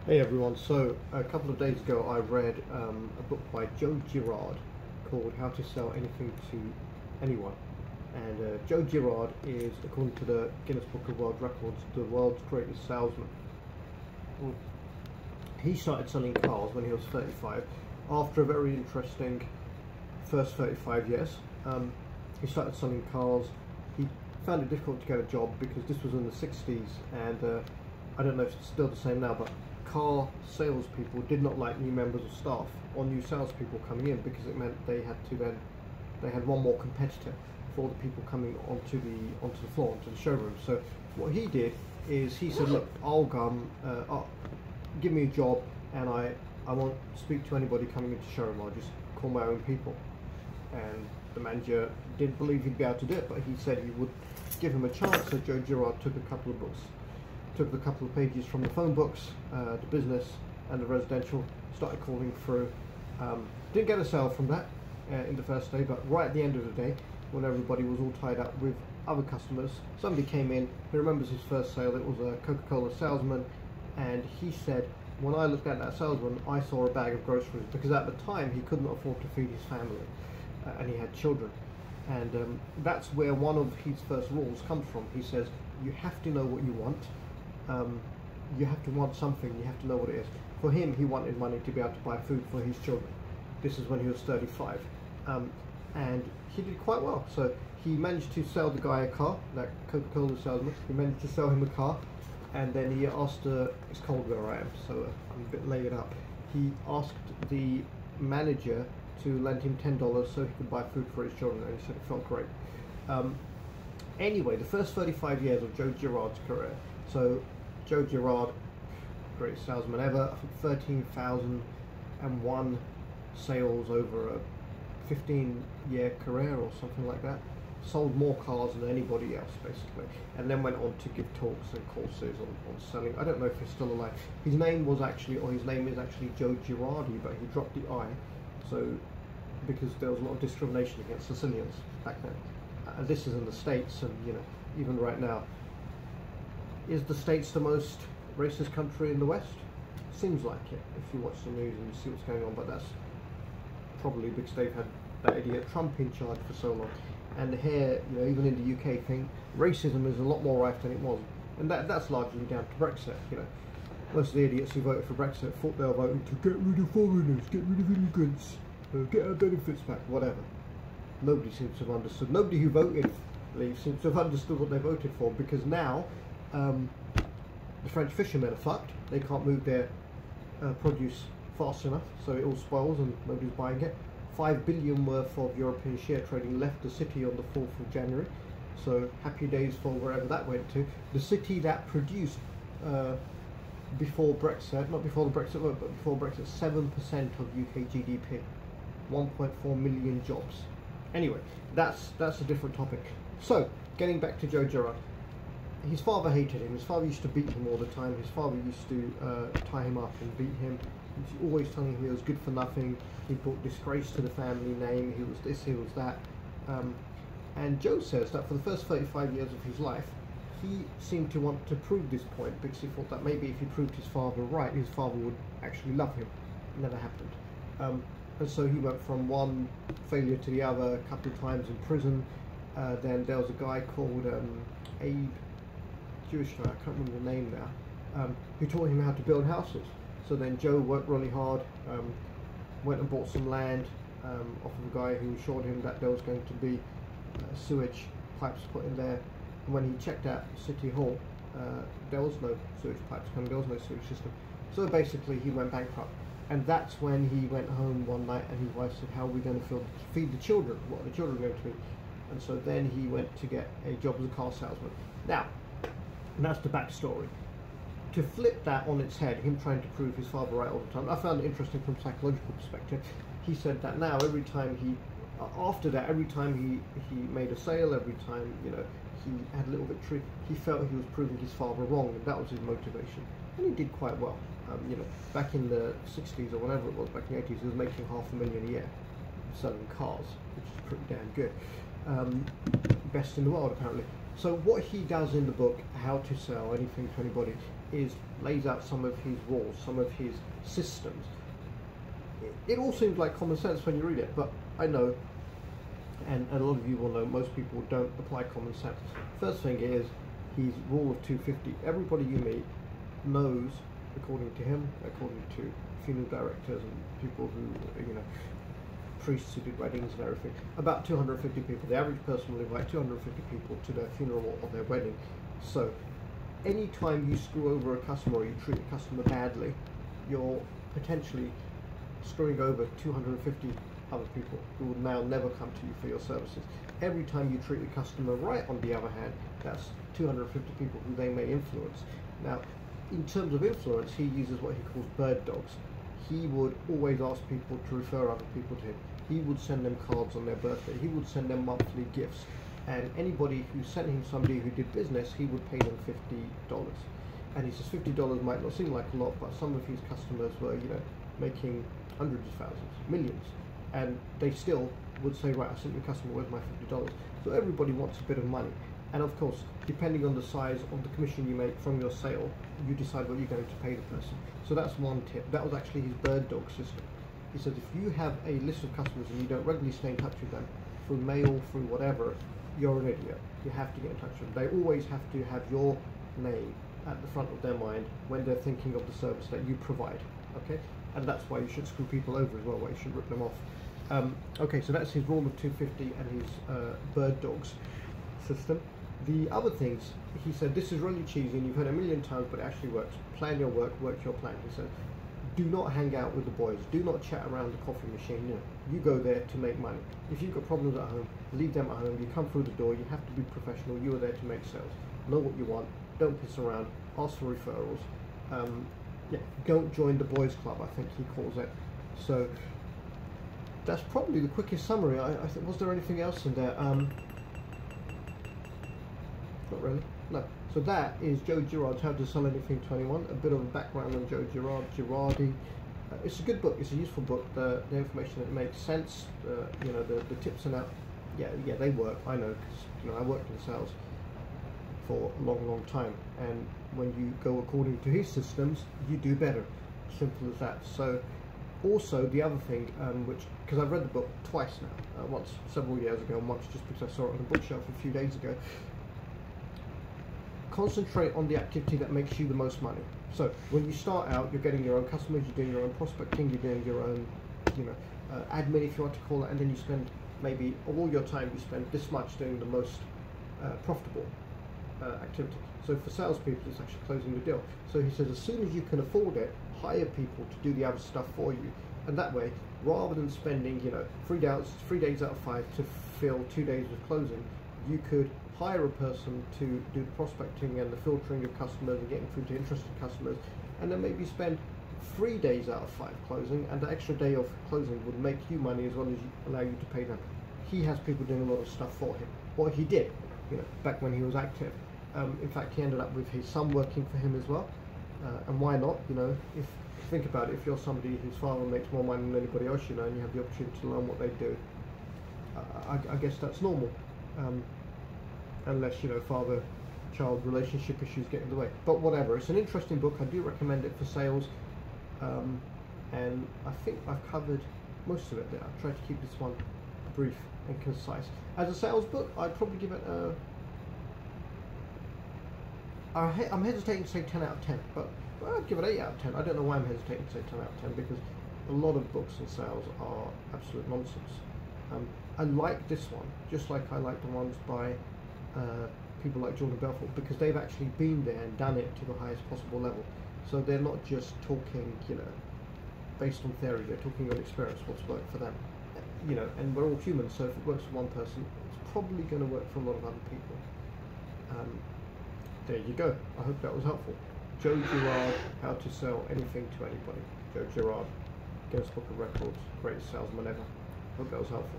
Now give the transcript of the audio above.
Hey everyone, so a couple of days ago I read a book by Joe Girard called How to Sell Anything to Anyone. And Joe Girard is, according to the Guinness Book of World Records, the world's greatest salesman. Mm. He started selling cars when he was 35 after a very interesting first 35 years. He started selling cars. He found it difficult to get a job because this was in the 60s, and I don't know if it's still the same now, but car salespeople did not like new members of staff or new salespeople coming in, because it meant they had one more competitor for the people coming onto the floor, onto the showroom. So what he did is he said, look, give me a job, and I won't speak to anybody coming into the showroom. I'll just call my own people. And the manager didn't believe he'd be able to do it, but he said he would give him a chance. So Joe Girard took a couple of pages from the phone books, the business and the residential, started calling through. Didn't get a sale from that in the first day, but right at the end of the day, when everybody was all tied up with other customers, somebody came in. He remembers his first sale. It was a Coca-Cola salesman, and he said, when I looked at that salesman, I saw a bag of groceries, because at the time he couldn't afford to feed his family, and he had children. And that's where one of his first rules comes from. He says, you have to know what you want. You have to want something, you have to know what it is. For him, he wanted money to be able to buy food for his children. This is when he was 35. And he did quite well. So he managed to sell the guy a car, that Coca-Cola salesman. He managed to sell him a car, and then he asked, it's cold where I am, so I'm a bit laid up. He asked the manager to lend him $10 so he could buy food for his children, and he said it felt great. Anyway, the first 35 years of Joe Girard's career. So Joe Girard, greatest salesman ever, I think 13,001 sales over a 15-year career or something like that. Sold more cars than anybody else, basically, and then went on to give talks and courses on selling. I don't know if he's still alive. His name is actually Joe Girardi, but he dropped the I, so because there was a lot of discrimination against Sicilians back then. And this is in the States, and even right now. Is the States the most racist country in the West? Seems like it, if you watch the news and you see what's going on, but that's probably because they've had that idiot Trump in charge for so long. And here, even in the UK thing, racism is a lot more rife than it was. And that's largely down to Brexit. Most of the idiots who voted for Brexit thought they were voting to get rid of foreigners, get rid of immigrants, get our benefits back, whatever. Nobody seems to have understood. Nobody who voted Leave seems to have understood what they voted for, because now the French fishermen are fucked. They can't move their produce fast enough, so it all spoils and nobody's buying it. 5 billion worth of European share trading left the city on the 4th of January. So happy days for wherever that went to. The city that produced before Brexit, not before the Brexit vote, but before Brexit, 7% of UK GDP, 1.4 million jobs. Anyway, that's a different topic. So getting back to Joe Girard. His father hated him. His father used to beat him all the time. His father used to tie him up and beat him. He was always telling him he was good for nothing. He brought disgrace to the family name. He was this, he was that. And Joe says that for the first 35 years of his life, he seemed to want to prove this point, because he thought that maybe if he proved his father right, his father would actually love him. It never happened. And so he went from one failure to the other, a couple of times in prison. Then there was a guy called Abe, Jewish guy, I can't remember the name now, who taught him how to build houses. So then Joe worked really hard, went and bought some land off of a guy who assured him that there was going to be sewage pipes put in there. And when he checked out City Hall, there was no sewage pipes coming, there was no sewage system. So basically he went bankrupt. And that's when he went home one night and his wife said, how are we going to feed the children? What are the children going to eat? And so then he went to get a job as a car salesman. Now, and that's the backstory. To flip that on its head, him trying to prove his father right all the time, I found it interesting from a psychological perspective. He said that now after that, every time he made a sale, every time he had a little victory, he felt he was proving his father wrong, and that was his motivation. And he did quite well. Back in the 60s or whatever it was, back in the 80s, he was making $500,000 a year selling cars, which is pretty damn good. Best in the world, apparently. So what he does in the book, How to Sell Anything to Anybody, lays out some of his rules, some of his systems. It all seems like common sense when you read it, but I know, and a lot of you will know, most people don't apply common sense. First thing is his rule of 250. Everybody you meet knows, according to him, according to funeral directors and people who, priests who did weddings and everything, about 250 people. The average person will invite 250 people to their funeral or their wedding. So anytime you screw over a customer or you treat a customer badly, you're potentially screwing over 250 other people who will now never come to you for your services. Every time you treat a customer right, on the other hand, that's 250 people who they may influence. Now, in terms of influence, he uses what he calls bird dogs. He would always ask people to refer other people to him. He would send them cards on their birthday. He would send them monthly gifts. And anybody who sent him somebody who did business, he would pay them $50. And he says $50 might not seem like a lot, but some of his customers were, making hundreds of thousands, millions. And they still would say, right, I sent you a customer, where's my $50? So everybody wants a bit of money. And of course, depending on the size of the commission you make from your sale, you decide what you're going to pay the person. So that's one tip. That was actually his bird dog system. He said if you have a list of customers and you don't regularly stay in touch with them, through mail, through whatever, you're an idiot. You have to get in touch with them. They always have to have your name at the front of their mind when they're thinking of the service that you provide. Okay? And that's why you should screw people over as well, why you should rip them off. Okay, so that's his rule of 250 and his bird dogs system. The other things, he said, this is really cheesy and you've heard a million times, but it actually works. Plan your work, work your plan. He said, do not hang out with the boys. Do not chat around the coffee machine. You go there to make money. If you've got problems at home, leave them at home. You come through the door. You have to be professional. You are there to make sales. Know what you want. Don't piss around. Ask for referrals. Don't join the boys club, I think he calls it. So that's probably the quickest summary. I think, was there anything else in there? Not really. No. So that is Joe Girard's How to Sell Anything to Anyone. A bit of a background on Joe Girard, Girardi. It's a good book. It's a useful book. The information that makes sense. The tips and that. Yeah, they work. I know because I worked in sales for a long time. And when you go according to his systems, you do better. Simple as that. So also the other thing, because I've read the book twice now. Once several years ago, and once just because I saw it on the bookshelf a few days ago. Concentrate on the activity that makes you the most money. So when you start out, you're getting your own customers, you're doing your own prospecting, you're doing your own, admin, if you want to call it, and then you spend maybe all your time, you spend this much doing the most profitable activity. So for salespeople, it's actually closing the deal. So he says, as soon as you can afford it, hire people to do the other stuff for you, and that way, rather than spending 3 days out of 5 to fill 2 days with closing, you could hire a person to do the prospecting and the filtering of customers and getting through to interested customers, and then maybe spend 3 days out of 5 closing, and the extra day of closing would make you money as well as allow you to pay them. He has people doing a lot of stuff for him. Well, he did, back when he was active. In fact, he ended up with his son working for him as well. And why not? If think about it, if you're somebody whose father makes more money than anybody else, and you have the opportunity to learn what they do, I guess that's normal. Unless father-child relationship issues get in the way. But whatever, it's an interesting book. I do recommend it for sales, and I think I've covered most of it there. I've tried to keep this one brief and concise. As a sales book, I'd probably give it I'm hesitating to say 10 out of 10, but I'd give it 8 out of 10. I don't know why I'm hesitating to say 10 out of 10, because a lot of books on sales are absolute nonsense. I like this one, just like I like the ones by people like Jordan Belfort, because they've actually been there and done it to the highest possible level. So they're not just talking, based on theory. They're talking on experience, what's worked for them. And we're all human, so if it works for one person, it's probably going to work for a lot of other people. There you go. I hope that was helpful. Joe Girard, How to Sell Anything to Anybody. Joe Girard, Guinness Book of Records, greatest salesman ever. Hope that was helpful.